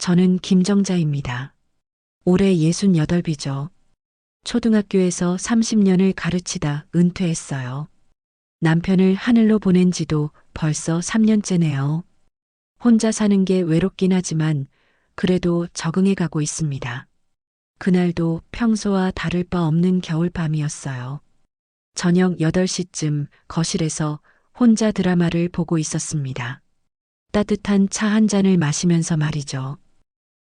저는 김정자입니다. 올해 68이죠. 초등학교에서 30년을 가르치다 은퇴했어요. 남편을 하늘로 보낸 지도 벌써 3년째네요. 혼자 사는 게 외롭긴 하지만 그래도 적응해 가고 있습니다. 그날도 평소와 다를 바 없는 겨울밤이었어요. 저녁 8시쯤 거실에서 혼자 드라마를 보고 있었습니다. 따뜻한 차 한 잔을 마시면서 말이죠.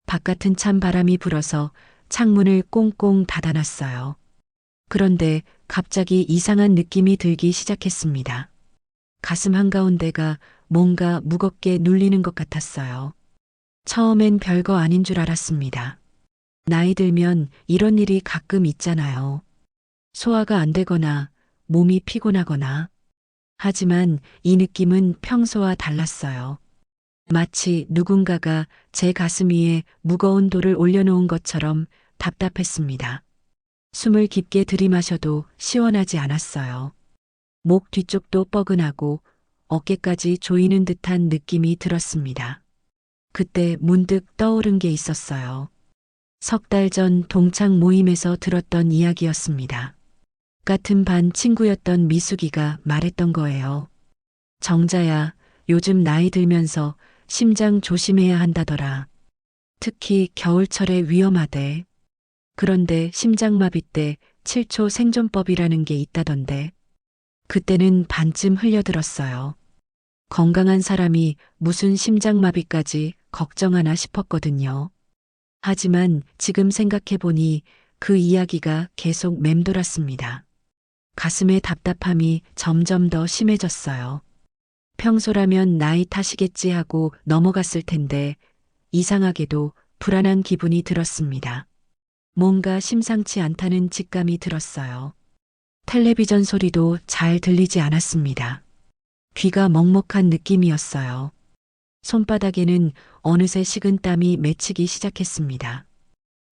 바깥은 찬 바람이 불어서 창문을 꽁꽁 닫아놨어요. 그런데 갑자기 이상한 느낌이 들기 시작했습니다. 가슴 한가운데가 뭔가 무겁게 눌리는 것 같았어요. 처음엔 별거 아닌 줄 알았습니다. 나이 들면 이런 일이 가끔 있잖아요. 소화가 안 되거나 몸이 피곤하거나. 하지만 이 느낌은 평소와 달랐어요. 마치 누군가가 제 가슴 위에 무거운 돌을 올려놓은 것처럼 답답했습니다. 숨을 깊게 들이마셔도 시원하지 않았어요. 목 뒤쪽도 뻐근하고 어깨까지 조이는 듯한 느낌이 들었습니다. 그때 문득 떠오른 게 있었어요. 석 달 전 동창 모임에서 들었던 이야기였습니다. 같은 반 친구였던 미숙이가 말했던 거예요. 정자야, 요즘 나이 들면서 심장 조심해야 한다더라. 특히 겨울철에 위험하대. 그런데 심장마비 때 7초 생존법이라는 게 있다던데. 그때는 반쯤 흘려들었어요. 건강한 사람이 무슨 심장마비까지 걱정하나 싶었거든요. 하지만 지금 생각해보니 그 이야기가 계속 맴돌았습니다. 가슴의 답답함이 점점 더 심해졌어요. 평소라면 나이 탓이겠지 하고 넘어갔을 텐데 이상하게도 불안한 기분이 들었습니다. 뭔가 심상치 않다는 직감이 들었어요. 텔레비전 소리도 잘 들리지 않았습니다. 귀가 먹먹한 느낌이었어요. 손바닥에는 어느새 식은 땀이 맺히기 시작했습니다.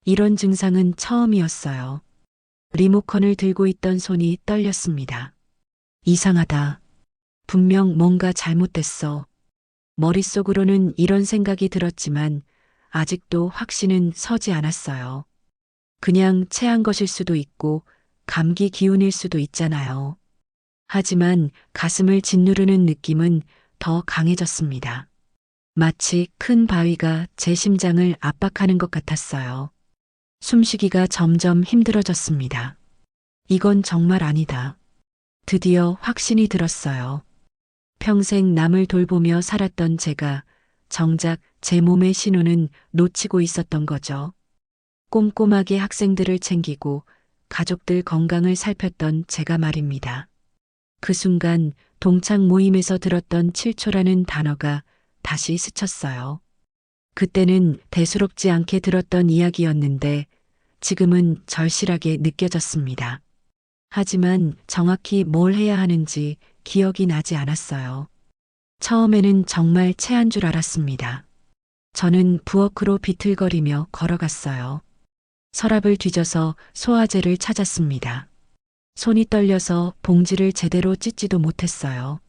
이런 증상은 처음이었어요. 리모컨을 들고 있던 손이 떨렸습니다. 이상하다. 분명 뭔가 잘못됐어. 머릿속으로는 이런 생각이 들었지만 아직도 확신은 서지 않았어요. 그냥 체한 것일 수도 있고 감기 기운일 수도 있잖아요. 하지만 가슴을 짓누르는 느낌은 더 강해졌습니다. 마치 큰 바위가 제 심장을 압박하는 것 같았어요. 숨쉬기가 점점 힘들어졌습니다. 이건 정말 아니다. 드디어 확신이 들었어요. 평생 남을 돌보며 살았던 제가 정작 제 몸의 신호는 놓치고 있었던 거죠. 꼼꼼하게 학생들을 챙기고 가족들 건강을 살폈던 제가 말입니다. 그 순간 동창 모임에서 들었던 7초라는 단어가 다시 스쳤어요. 그때는 대수롭지 않게 들었던 이야기였는데 지금은 절실하게 느껴졌습니다. 하지만 정확히 뭘 해야 하는지 기억이 나지 않았어요. 처음에는 정말 체한 줄 알았습니다. 저는 부엌으로 비틀거리며 걸어갔어요. 서랍을 뒤져서 소화제를 찾았습니다. 손이 떨려서 봉지를 제대로 찢지도 못했어요.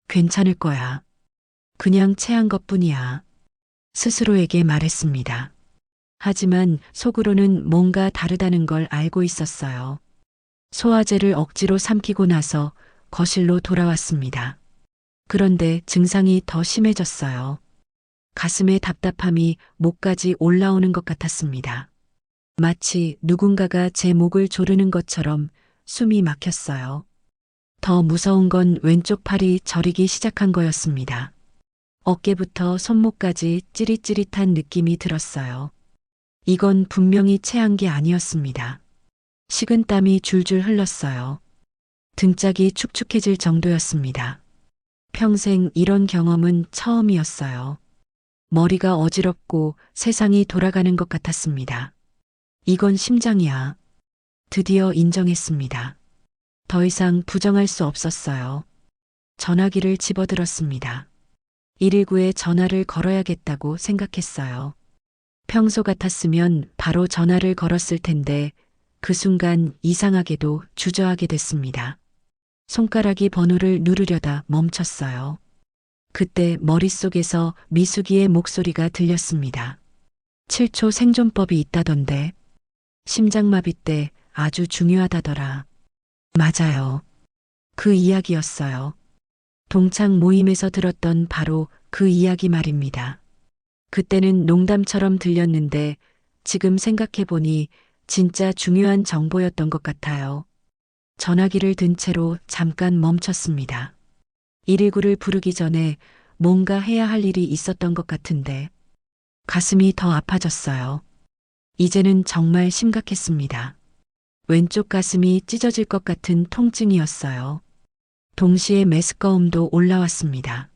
괜찮을 거야. 그냥 체한 것뿐이야. 스스로에게 말했습니다. 하지만 속으로는 뭔가 다르다는 걸 알고 있었어요. 소화제를 억지로 삼키고 나서 거실로 돌아왔습니다. 그런데 증상이 더 심해졌어요. 가슴의 답답함이 목까지 올라오는 것 같았습니다. 마치 누군가가 제 목을 조르는 것처럼 숨이 막혔어요. 더 무서운 건 왼쪽 팔이 저리기 시작한 거였습니다. 어깨부터 손목까지 찌릿찌릿한 느낌이 들었어요. 이건 분명히 체한 게 아니었습니다. 식은땀이 줄줄 흘렀어요. 등짝이 축축해질 정도였습니다. 평생 이런 경험은 처음이었어요. 머리가 어지럽고 세상이 돌아가는 것 같았습니다. 이건 심장이야. 드디어 인정했습니다. 더 이상 부정할 수 없었어요. 전화기를 집어들었습니다. 119에 전화를 걸어야겠다고 생각했어요. 평소 같았으면 바로 전화를 걸었을 텐데 그 순간 이상하게도 주저하게 됐습니다. 손가락이 번호를 누르려다 멈췄어요. 그때 머릿속에서 미숙이의 목소리가 들렸습니다. 7초 생존법이 있다던데. 심장마비 때 아주 중요하다더라. 맞아요. 그 이야기였어요. 동창 모임에서 들었던 바로 그 이야기 말입니다. 그때는 농담처럼 들렸는데 지금 생각해보니 진짜 중요한 정보였던 것 같아요. 전화기를 든 채로 잠깐 멈췄습니다. 119를 부르기 전에 뭔가 해야 할 일이 있었던 것 같은데 가슴이 더 아파졌어요. 이제는 정말 심각했습니다. 왼쪽 가슴이 찢어질 것 같은 통증이었어요. 동시에 메스꺼움도 올라왔습니다.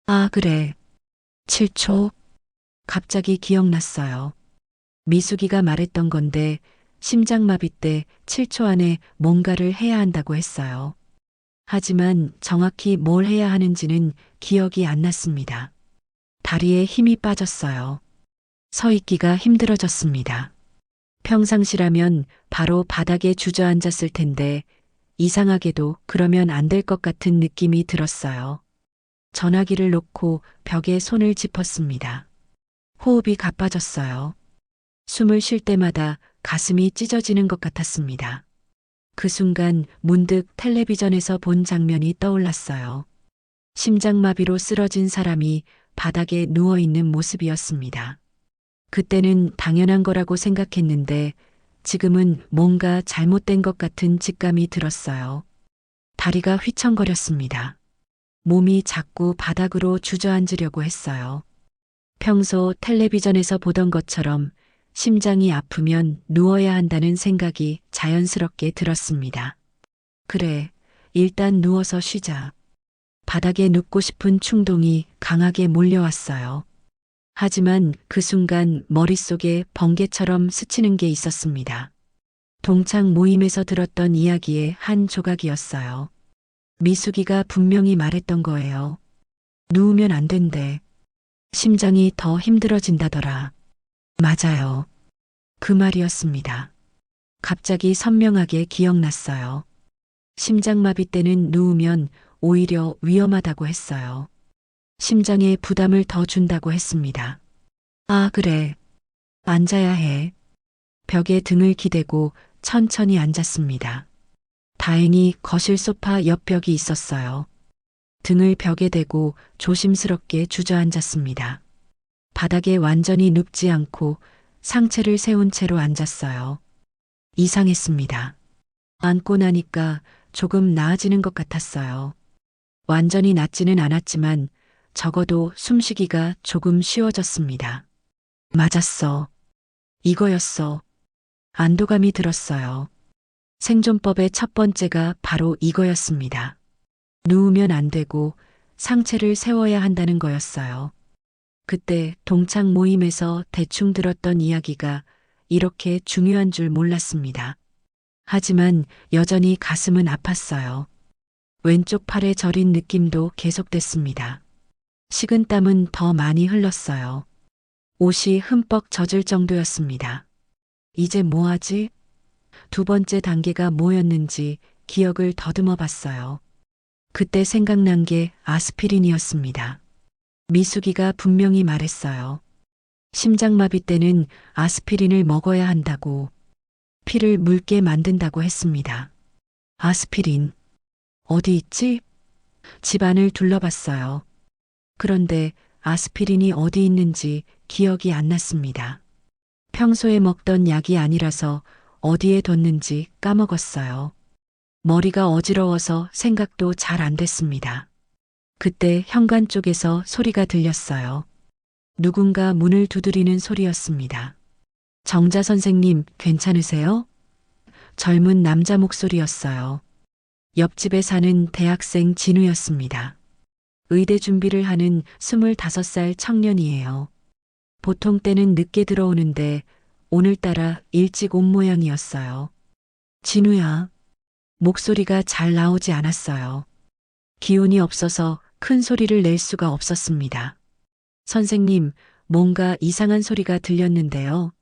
아, 그래. 7초. 갑자기 기억났어요. 미숙이가 말했던 건데 심장마비 때 7초 안에 뭔가를 해야 한다고 했어요. 하지만 정확히 뭘 해야 하는지는 기억이 안 났습니다. 다리에 힘이 빠졌어요. 서 있기가 힘들어졌습니다. 평상시라면 바로 바닥에 주저앉았을 텐데 이상하게도 그러면 안 될 것 같은 느낌이 들었어요. 전화기를 놓고 벽에 손을 짚었습니다. 호흡이 가빠졌어요. 숨을 쉴 때마다 가슴이 찢어지는 것 같았습니다. 그 순간 문득 텔레비전에서 본 장면이 떠올랐어요. 심장마비로 쓰러진 사람이 바닥에 누워 있는 모습이었습니다. 그때는 당연한 거라고 생각했는데 지금은 뭔가 잘못된 것 같은 직감이 들었어요. 다리가 휘청거렸습니다. 몸이 자꾸 바닥으로 주저앉으려고 했어요. 평소 텔레비전에서 보던 것처럼 심장이 아프면 누워야 한다는 생각이 자연스럽게 들었습니다. 그래, 일단 누워서 쉬자. 바닥에 눕고 싶은 충동이 강하게 몰려왔어요. 하지만 그 순간 머릿속에 번개처럼 스치는 게 있었습니다. 동창 모임에서 들었던 이야기의 한 조각이었어요. 미숙이가 분명히 말했던 거예요. 누우면 안 된대. 심장이 더 힘들어진다더라. 맞아요. 그 말이었습니다. 갑자기 선명하게 기억났어요. 심장마비 때는 누우면 오히려 위험하다고 했어요. 심장에 부담을 더 준다고 했습니다. 아, 그래. 앉아야 해. 벽에 등을 기대고 천천히 앉았습니다. 다행히 거실 소파 옆 벽이 있었어요. 등을 벽에 대고 조심스럽게 주저앉았습니다. 바닥에 완전히 눕지 않고 상체를 세운 채로 앉았어요. 이상했습니다. 앉고 나니까 조금 나아지는 것 같았어요. 완전히 낫지는 않았지만 적어도 숨쉬기가 조금 쉬워졌습니다. 맞았어. 이거였어. 안도감이 들었어요. 생존법의 첫 번째가 바로 이거였습니다. 누우면 안 되고 상체를 세워야 한다는 거였어요. 그때 동창 모임에서 대충 들었던 이야기가 이렇게 중요한 줄 몰랐습니다. 하지만 여전히 가슴은 아팠어요. 왼쪽 팔에 저린 느낌도 계속됐습니다. 식은땀은 더 많이 흘렀어요. 옷이 흠뻑 젖을 정도였습니다. 이제 뭐 하지? 두 번째 단계가 뭐였는지 기억을 더듬어 봤어요. 그때 생각난 게 아스피린이었습니다. 미숙이가 분명히 말했어요. 심장마비 때는 아스피린을 먹어야 한다고, 피를 묽게 만든다고 했습니다. 아스피린. 어디 있지? 집안을 둘러봤어요. 그런데 아스피린이 어디 있는지 기억이 안 났습니다. 평소에 먹던 약이 아니라서 어디에 뒀는지 까먹었어요. 머리가 어지러워서 생각도 잘 안 됐습니다. 그때 현관 쪽에서 소리가 들렸어요. 누군가 문을 두드리는 소리였습니다. 정자 선생님, 괜찮으세요? 젊은 남자 목소리였어요. 옆집에 사는 대학생 진우였습니다. 의대 준비를 하는 25살 청년이에요. 보통 때는 늦게 들어오는데 오늘따라 일찍 온 모양이었어요. 진우야. 목소리가 잘 나오지 않았어요. 기운이 없어서 큰 소리를 낼 수가 없었습니다. 선생님, 뭔가 이상한 소리가 들렸는데요.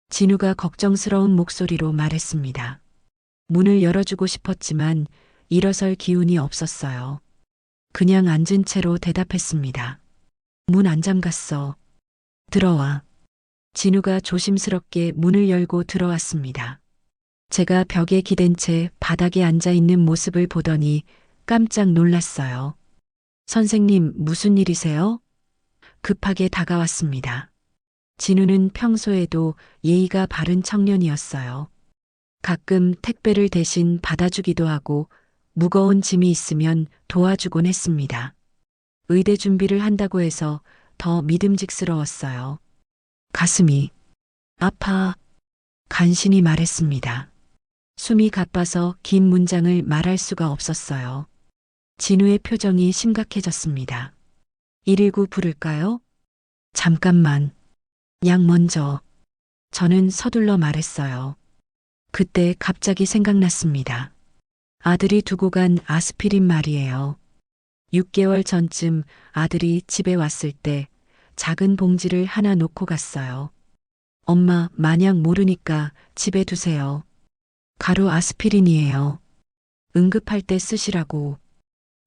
진우가 걱정스러운 목소리로 말했습니다. 문을 열어주고 싶었지만 일어설 기운이 없었어요. 그냥 앉은 채로 대답했습니다. 문 안 잠갔어. 들어와. 진우가 조심스럽게 문을 열고 들어왔습니다. 제가 벽에 기댄 채 바닥에 앉아 있는 모습을 보더니 깜짝 놀랐어요. 선생님, 무슨 일이세요? 급하게 다가왔습니다. 진우는 평소에도 예의가 바른 청년이었어요. 가끔 택배를 대신 받아주기도 하고 무거운 짐이 있으면 도와주곤 했습니다. 의대 준비를 한다고 해서 더 믿음직스러웠어요. 가슴이 아파 간신히 말했습니다. 숨이 가빠서 긴 문장을 말할 수가 없었어요. 진우의 표정이 심각해졌습니다. 119 부를까요? 잠깐만. 약 먼저. 저는 서둘러 말했어요. 그때 갑자기 생각났습니다. 아들이 두고 간 아스피린 말이에요. 6개월 전쯤 아들이 집에 왔을 때 작은 봉지를 하나 놓고 갔어요. 엄마, 만약 모르니까 집에 두세요. 가루 아스피린이에요. 응급할 때 쓰시라고.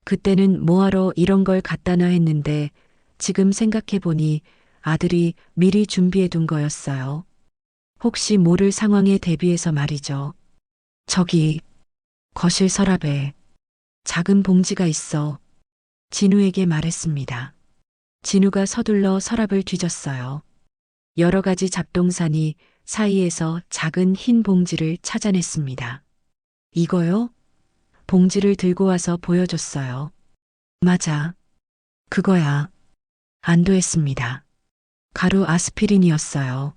그때는 뭐하러 이런 걸 갖다 놔 했는데 지금 생각해보니 아들이 미리 준비해 둔 거였어요. 혹시 모를 상황에 대비해서 말이죠. 저기, 거실 서랍에 작은 봉지가 있어. 진우에게 말했습니다. 진우가 서둘러 서랍을 뒤졌어요. 여러 가지 잡동사니 사이에서 작은 흰 봉지를 찾아냈습니다. 이거요? 봉지를 들고 와서 보여줬어요. 맞아. 그거야. 안도했습니다. 가루 아스피린이었어요.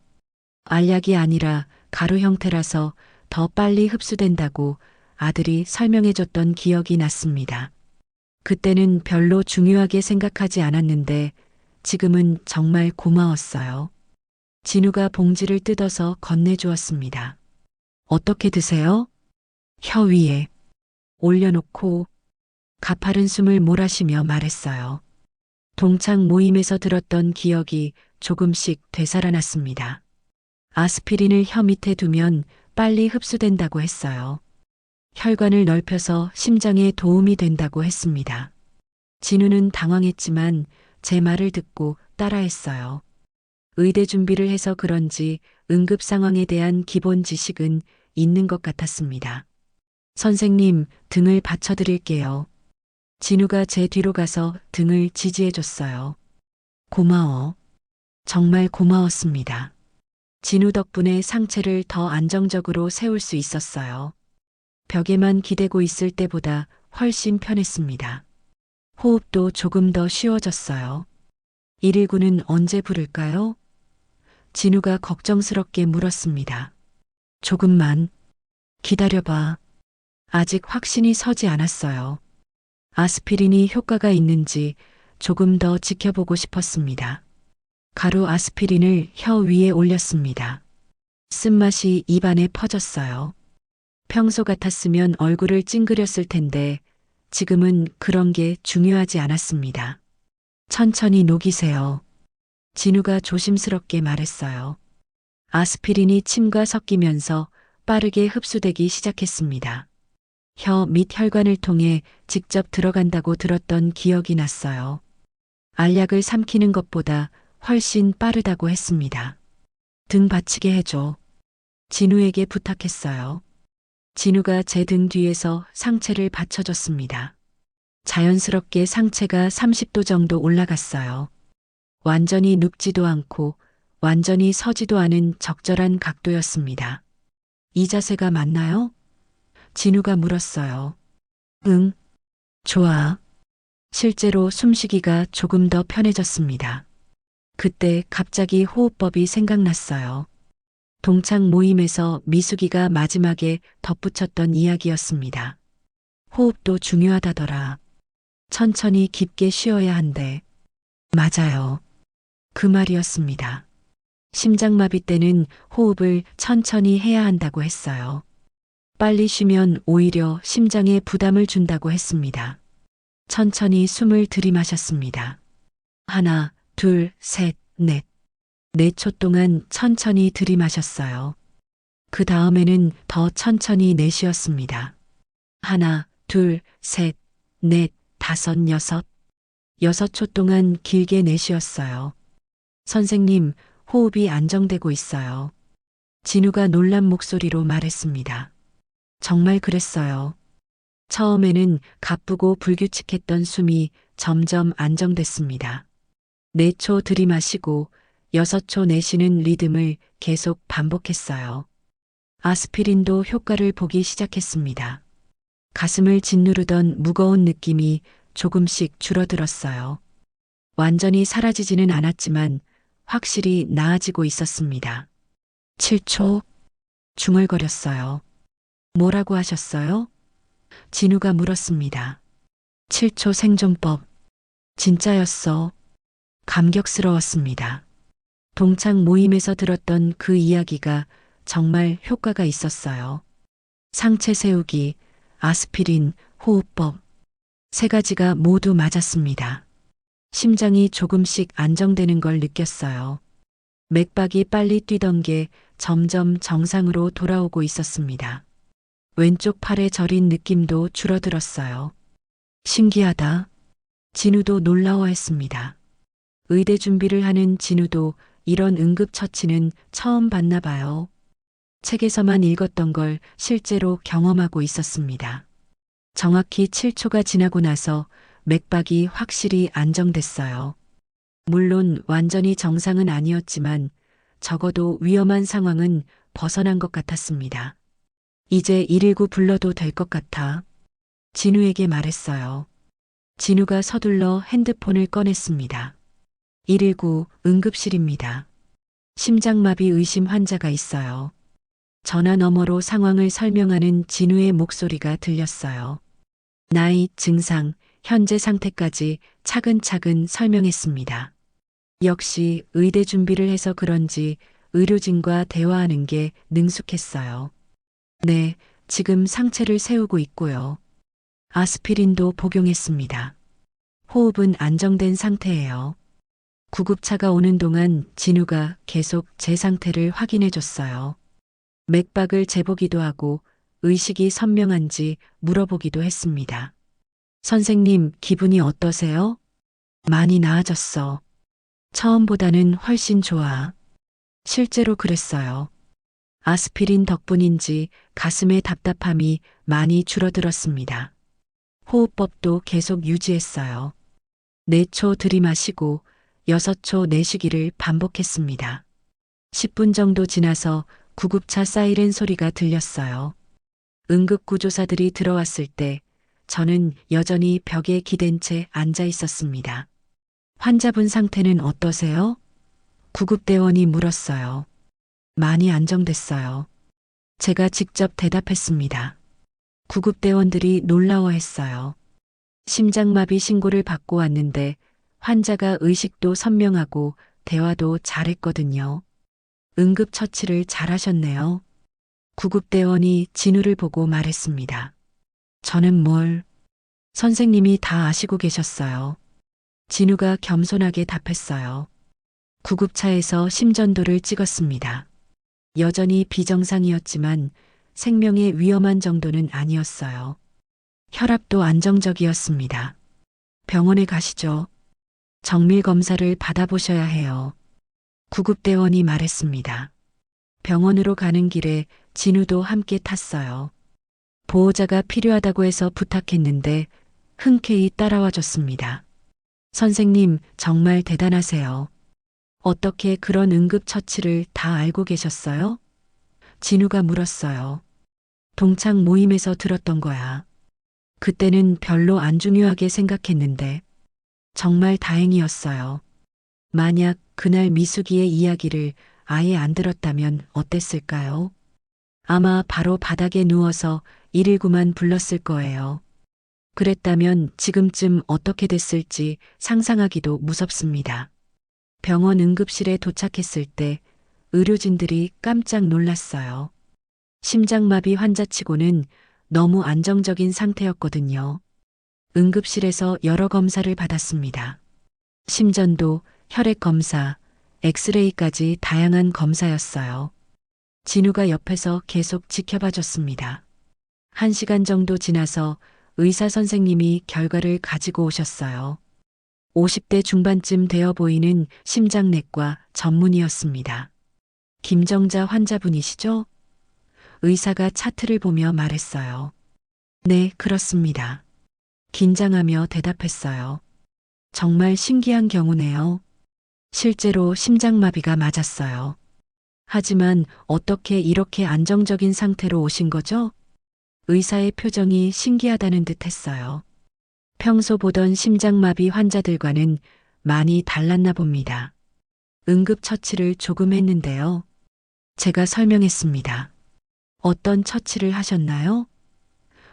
알약이 아니라 가루 형태라서 더 빨리 흡수된다고 아들이 설명해줬던 기억이 났습니다. 그때는 별로 중요하게 생각하지 않았는데 지금은 정말 고마웠어요. 진우가 봉지를 뜯어서 건네주었습니다. 어떻게 드세요? 혀 위에 올려놓고 가파른 숨을 몰아쉬며 말했어요. 동창 모임에서 들었던 기억이 조금씩 되살아났습니다. 아스피린을 혀 밑에 두면 빨리 흡수된다고 했어요. 혈관을 넓혀서 심장에 도움이 된다고 했습니다. 진우는 당황했지만 제 말을 듣고 따라했어요. 의대 준비를 해서 그런지 응급 상황에 대한 기본 지식은 있는 것 같았습니다. 선생님, 등을 받쳐드릴게요. 진우가 제 뒤로 가서 등을 지지해줬어요. 고마워. 정말 고마웠습니다. 진우 덕분에 상체를 더 안정적으로 세울 수 있었어요. 벽에만 기대고 있을 때보다 훨씬 편했습니다. 호흡도 조금 더 쉬워졌어요. 119는 언제 부를까요? 진우가 걱정스럽게 물었습니다. 조금만 기다려봐. 아직 확신이 서지 않았어요. 아스피린이 효과가 있는지 조금 더 지켜보고 싶었습니다. 가루 아스피린을 혀 위에 올렸습니다. 쓴맛이 입안에 퍼졌어요. 평소 같았으면 얼굴을 찡그렸을 텐데 지금은 그런 게 중요하지 않았습니다. 천천히 녹이세요. 진우가 조심스럽게 말했어요. 아스피린이 침과 섞이면서 빠르게 흡수되기 시작했습니다. 혀 및 혈관을 통해 직접 들어간다고 들었던 기억이 났어요. 알약을 삼키는 것보다 훨씬 빠르다고 했습니다. 등 받치게 해줘. 진우에게 부탁했어요. 진우가 제 등 뒤에서 상체를 받쳐줬습니다. 자연스럽게 상체가 30도 정도 올라갔어요. 완전히 눕지도 않고 완전히 서지도 않은 적절한 각도였습니다. 이 자세가 맞나요? 진우가 물었어요. 응, 좋아. 실제로 숨쉬기가 조금 더 편해졌습니다. 그때 갑자기 호흡법이 생각났어요. 동창 모임에서 미숙이가 마지막에 덧붙였던 이야기였습니다. 호흡도 중요하다더라. 천천히 깊게 쉬어야 한대. 맞아요. 그 말이었습니다. 심장마비 때는 호흡을 천천히 해야 한다고 했어요. 빨리 쉬면 오히려 심장에 부담을 준다고 했습니다. 천천히 숨을 들이마셨습니다. 하나, 둘, 셋, 넷. 4초 동안 천천히 들이마셨어요. 그 다음에는 더 천천히 내쉬었습니다. 하나, 둘, 셋, 넷, 다섯, 여섯. 6초 동안 길게 내쉬었어요. 선생님, 호흡이 안정되고 있어요. 진우가 놀란 목소리로 말했습니다. 정말 그랬어요. 처음에는 가쁘고 불규칙했던 숨이 점점 안정됐습니다. 4초 들이마시고 6초 내쉬는 리듬을 계속 반복했어요. 아스피린도 효과를 보기 시작했습니다. 가슴을 짓누르던 무거운 느낌이 조금씩 줄어들었어요. 완전히 사라지지는 않았지만 확실히 나아지고 있었습니다. 7초 중얼거렸어요. 뭐라고 하셨어요? 진우가 물었습니다. 7초 생존법. 진짜였어. 감격스러웠습니다. 동창 모임에서 들었던 그 이야기가 정말 효과가 있었어요. 상체 세우기, 아스피린, 호흡법. 3가지가 모두 맞았습니다. 심장이 조금씩 안정되는 걸 느꼈어요. 맥박이 빨리 뛰던 게 점점 정상으로 돌아오고 있었습니다. 왼쪽 팔에 저린 느낌도 줄어들었어요. 신기하다. 진우도 놀라워했습니다. 의대 준비를 하는 진우도 이런 응급처치는 처음 봤나 봐요. 책에서만 읽었던 걸 실제로 경험하고 있었습니다. 정확히 7초가 지나고 나서 맥박이 확실히 안정됐어요. 물론 완전히 정상은 아니었지만 적어도 위험한 상황은 벗어난 것 같았습니다. 이제 119 불러도 될 것 같아. 진우에게 말했어요. 진우가 서둘러 핸드폰을 꺼냈습니다. 119 응급실입니다. 심장마비 의심 환자가 있어요. 전화 너머로 상황을 설명하는 진우의 목소리가 들렸어요. 나이, 증상, 현재 상태까지 차근차근 설명했습니다. 역시 의대 준비를 해서 그런지 의료진과 대화하는 게 능숙했어요. 네, 지금 상체를 세우고 있고요. 아스피린도 복용했습니다. 호흡은 안정된 상태예요. 구급차가 오는 동안 진우가 계속 제 상태를 확인해 줬어요. 맥박을 재보기도 하고 의식이 선명한지 물어보기도 했습니다. 선생님, 기분이 어떠세요? 많이 나아졌어. 처음보다는 훨씬 좋아. 실제로 그랬어요. 아스피린 덕분인지 가슴의 답답함이 많이 줄어들었습니다. 호흡법도 계속 유지했어요. 4초 들이마시고 6초 내쉬기를 반복했습니다. 10분 정도 지나서 구급차 사이렌 소리가 들렸어요. 응급구조사들이 들어왔을 때 저는 여전히 벽에 기댄 채 앉아 있었습니다. 환자분 상태는 어떠세요? 구급대원이 물었어요. 많이 안정됐어요. 제가 직접 대답했습니다. 구급대원들이 놀라워했어요. 심장마비 신고를 받고 왔는데 환자가 의식도 선명하고 대화도 잘했거든요. 응급처치를 잘하셨네요. 구급대원이 진우를 보고 말했습니다. 저는 뭘? 선생님이 다 아시고 계셨어요. 진우가 겸손하게 답했어요. 구급차에서 심전도를 찍었습니다. 여전히 비정상이었지만 생명에 위험한 정도는 아니었어요. 혈압도 안정적이었습니다. 병원에 가시죠. 정밀 검사를 받아보셔야 해요. 구급대원이 말했습니다. 병원으로 가는 길에 진우도 함께 탔어요. 보호자가 필요하다고 해서 부탁했는데 흔쾌히 따라와 줬습니다. 선생님, 정말 대단하세요. 어떻게 그런 응급처치를 다 알고 계셨어요? 진우가 물었어요. 동창 모임에서 들었던 거야. 그때는 별로 안 중요하게 생각했는데 정말 다행이었어요. 만약 그날 미숙이의 이야기를 아예 안 들었다면 어땠을까요? 아마 바로 바닥에 누워서 119만 불렀을 거예요. 그랬다면 지금쯤 어떻게 됐을지 상상하기도 무섭습니다. 병원 응급실에 도착했을 때 의료진들이 깜짝 놀랐어요. 심장마비 환자치고는 너무 안정적인 상태였거든요. 응급실에서 여러 검사를 받았습니다. 심전도, 혈액 검사, 엑스레이까지 다양한 검사였어요. 진우가 옆에서 계속 지켜봐 줬습니다. 1시간 정도 지나서 의사 선생님이 결과를 가지고 오셨어요. 50대 중반쯤 되어 보이는 심장내과 전문의였습니다. 김정자 환자분이시죠? 의사가 차트를 보며 말했어요. 네, 그렇습니다. 긴장하며 대답했어요. 정말 신기한 경우네요. 실제로 심장마비가 맞았어요. 하지만 어떻게 이렇게 안정적인 상태로 오신 거죠? 의사의 표정이 신기하다는 듯 했어요. 평소 보던 심장마비 환자들과는 많이 달랐나 봅니다. 응급처치를 조금 했는데요. 제가 설명했습니다. 어떤 처치를 하셨나요?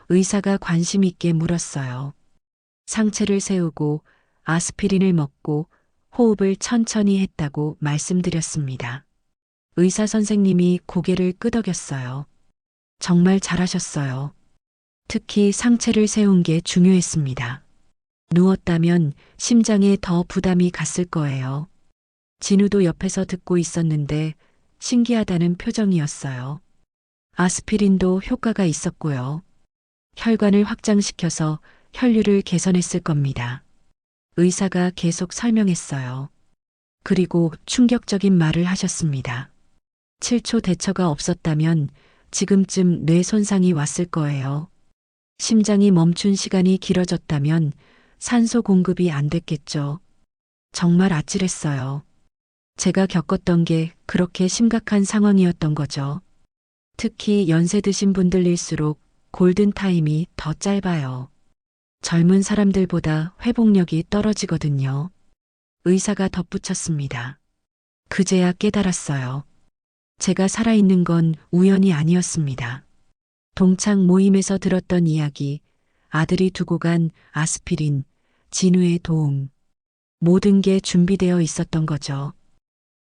의사가 관심 있게 물었어요. 상체를 세우고 아스피린을 먹고 호흡을 천천히 했다고 말씀드렸습니다. 의사 선생님이 고개를 끄덕였어요. 정말 잘하셨어요. 특히 상체를 세운 게 중요했습니다. 누웠다면 심장에 더 부담이 갔을 거예요. 진우도 옆에서 듣고 있었는데 신기하다는 표정이었어요. 아스피린도 효과가 있었고요. 혈관을 확장시켜서 혈류를 개선했을 겁니다. 의사가 계속 설명했어요. 그리고 충격적인 말을 하셨습니다. 7초 대처가 없었다면 지금쯤 뇌 손상이 왔을 거예요. 심장이 멈춘 시간이 길어졌다면 산소 공급이 안 됐겠죠. 정말 아찔했어요. 제가 겪었던 게 그렇게 심각한 상황이었던 거죠. 특히 연세 드신 분들일수록 골든타임이 더 짧아요. 젊은 사람들보다 회복력이 떨어지거든요. 의사가 덧붙였습니다. 그제야 깨달았어요. 제가 살아있는 건 우연이 아니었습니다. 동창 모임에서 들었던 이야기, 아들이 두고 간 아스피린, 진우의 도움, 모든 게 준비되어 있었던 거죠.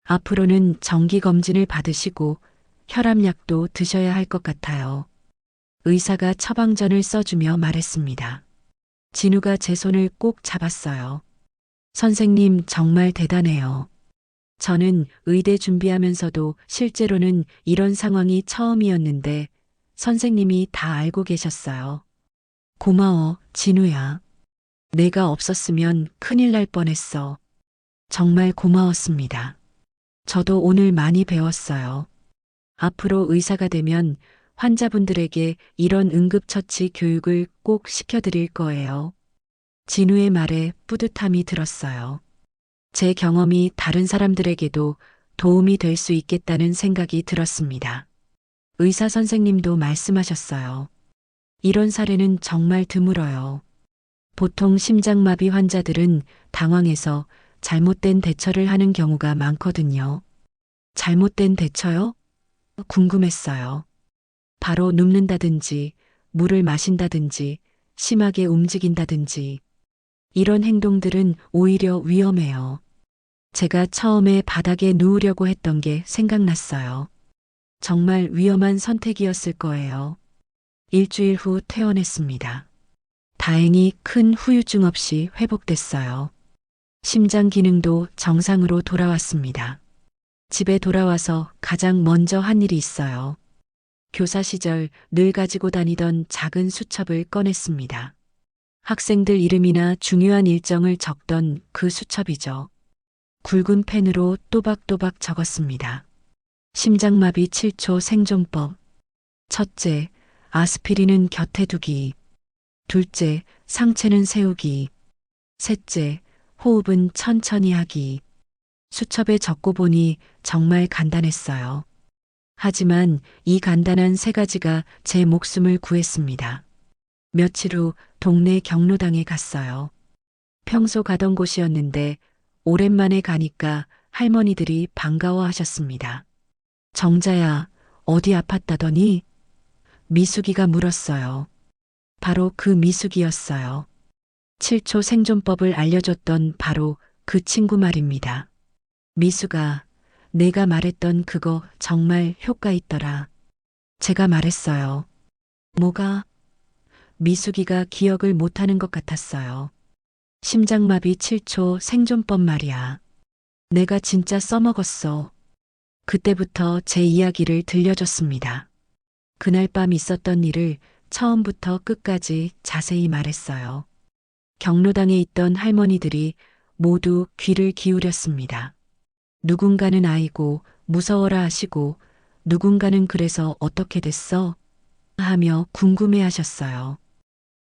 앞으로는 정기검진을 받으시고 혈압약도 드셔야 할 것 같아요. 의사가 처방전을 써주며 말했습니다. 진우가 제 손을 꼭 잡았어요. 선생님 정말 대단해요. 저는 의대 준비하면서도 실제로는 이런 상황이 처음이었는데 선생님이 다 알고 계셨어요. 고마워, 진우야. 내가 없었으면 큰일 날 뻔했어. 정말 고마웠습니다. 저도 오늘 많이 배웠어요. 앞으로 의사가 되면 환자분들에게 이런 응급처치 교육을 꼭 시켜드릴 거예요. 진우의 말에 뿌듯함이 들었어요. 제 경험이 다른 사람들에게도 도움이 될 수 있겠다는 생각이 들었습니다. 의사 선생님도 말씀하셨어요. 이런 사례는 정말 드물어요. 보통 심장마비 환자들은 당황해서 잘못된 대처를 하는 경우가 많거든요. 잘못된 대처요? 궁금했어요. 바로 눕는다든지, 물을 마신다든지, 심하게 움직인다든지. 이런 행동들은 오히려 위험해요. 제가 처음에 바닥에 누우려고 했던 게 생각났어요. 정말 위험한 선택이었을 거예요. 일주일 후 퇴원했습니다. 다행히 큰 후유증 없이 회복됐어요. 심장 기능도 정상으로 돌아왔습니다. 집에 돌아와서 가장 먼저 한 일이 있어요. 교사 시절 늘 가지고 다니던 작은 수첩을 꺼냈습니다. 학생들 이름이나 중요한 일정을 적던 그 수첩이죠. 굵은 펜으로 또박또박 적었습니다. 심장마비 7초 생존법. 첫째, 아스피린은 곁에 두기. 둘째, 상체는 세우기. 셋째, 호흡은 천천히 하기. 수첩에 적고 보니 정말 간단했어요. 하지만 이 간단한 세 가지가 제 목숨을 구했습니다. 며칠 후 동네 경로당에 갔어요. 평소 가던 곳이었는데 오랜만에 가니까 할머니들이 반가워하셨습니다. 정자야, 어디 아팠다더니? 미숙이가 물었어요. 바로 그 미숙이었어요. 7초 생존법을 알려줬던 바로 그 친구 말입니다. 미숙아, 내가 말했던 그거 정말 효과 있더라. 제가 말했어요. 뭐가? 미숙이가 기억을 못하는 것 같았어요. 심장마비 7초 생존법 말이야. 내가 진짜 써먹었어. 그때부터 제 이야기를 들려줬습니다. 그날 밤 있었던 일을 처음부터 끝까지 자세히 말했어요. 경로당에 있던 할머니들이 모두 귀를 기울였습니다. 누군가는 아이고 무서워라 하시고 누군가는 그래서 어떻게 됐어? 하며 궁금해 하셨어요.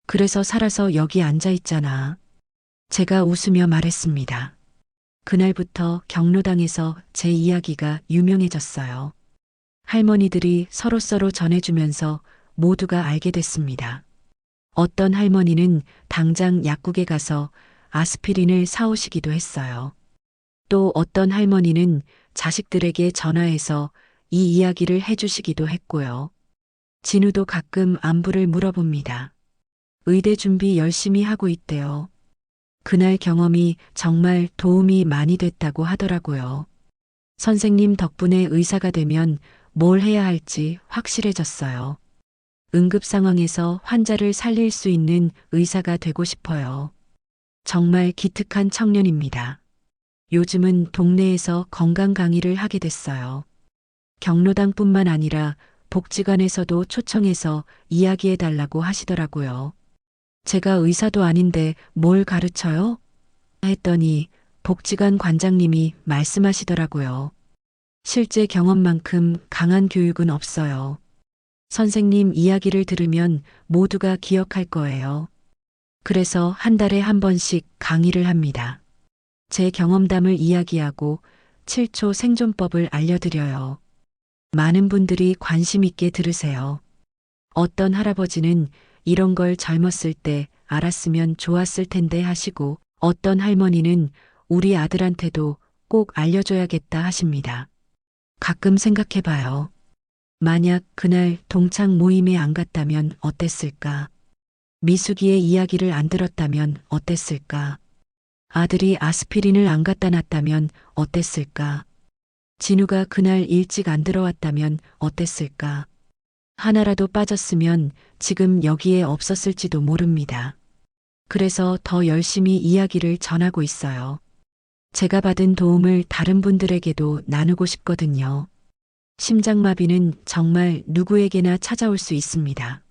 그래서 살아서 여기 앉아 있잖아. 제가 웃으며 말했습니다. 그날부터 경로당에서 제 이야기가 유명해졌어요. 할머니들이 서로서로 전해주면서 모두가 알게 됐습니다. 어떤 할머니는 당장 약국에 가서 아스피린을 사오시기도 했어요. 또 어떤 할머니는 자식들에게 전화해서 이 이야기를 해주시기도 했고요. 진우도 가끔 안부를 물어봅니다. 의대 준비 열심히 하고 있대요. 그날 경험이 정말 도움이 많이 됐다고 하더라고요. 선생님 덕분에 의사가 되면 뭘 해야 할지 확실해졌어요. 응급 상황에서 환자를 살릴 수 있는 의사가 되고 싶어요. 정말 기특한 청년입니다. 요즘은 동네에서 건강 강의를 하게 됐어요. 경로당뿐만 아니라 복지관에서도 초청해서 이야기해달라고 하시더라고요. 제가 의사도 아닌데 뭘 가르쳐요? 했더니 복지관 관장님이 말씀하시더라고요. 실제 경험만큼 강한 교육은 없어요. 선생님 이야기를 들으면 모두가 기억할 거예요. 그래서 한 달에 한 번씩 강의를 합니다. 제 경험담을 이야기하고 7초 생존법을 알려드려요. 많은 분들이 관심 있게 들으세요. 어떤 할아버지는 이런 걸 젊었을 때 알았으면 좋았을 텐데 하시고 어떤 할머니는 우리 아들한테도 꼭 알려줘야겠다 하십니다. 가끔 생각해 봐요. 만약 그날 동창 모임에 안 갔다면 어땠을까? 미숙이의 이야기를 안 들었다면 어땠을까? 아들이 아스피린을 안 갖다 놨다면 어땠을까? 진우가 그날 일찍 안 들어왔다면 어땠을까? 하나라도 빠졌으면 지금 여기에 없었을지도 모릅니다. 그래서 더 열심히 이야기를 전하고 있어요. 제가 받은 도움을 다른 분들에게도 나누고 싶거든요. 심장마비는 정말 누구에게나 찾아올 수 있습니다.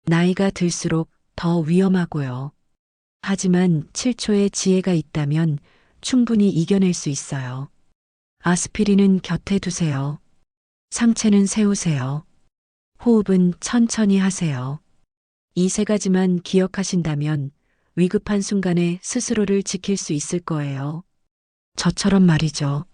나이가 들수록 더 위험하고요. 하지만 7초의 지혜가 있다면 충분히 이겨낼 수 있어요. 아스피린은 곁에 두세요. 상체는 세우세요. 호흡은 천천히 하세요. 이 세 가지만 기억하신다면 위급한 순간에 스스로를 지킬 수 있을 거예요. 저처럼 말이죠.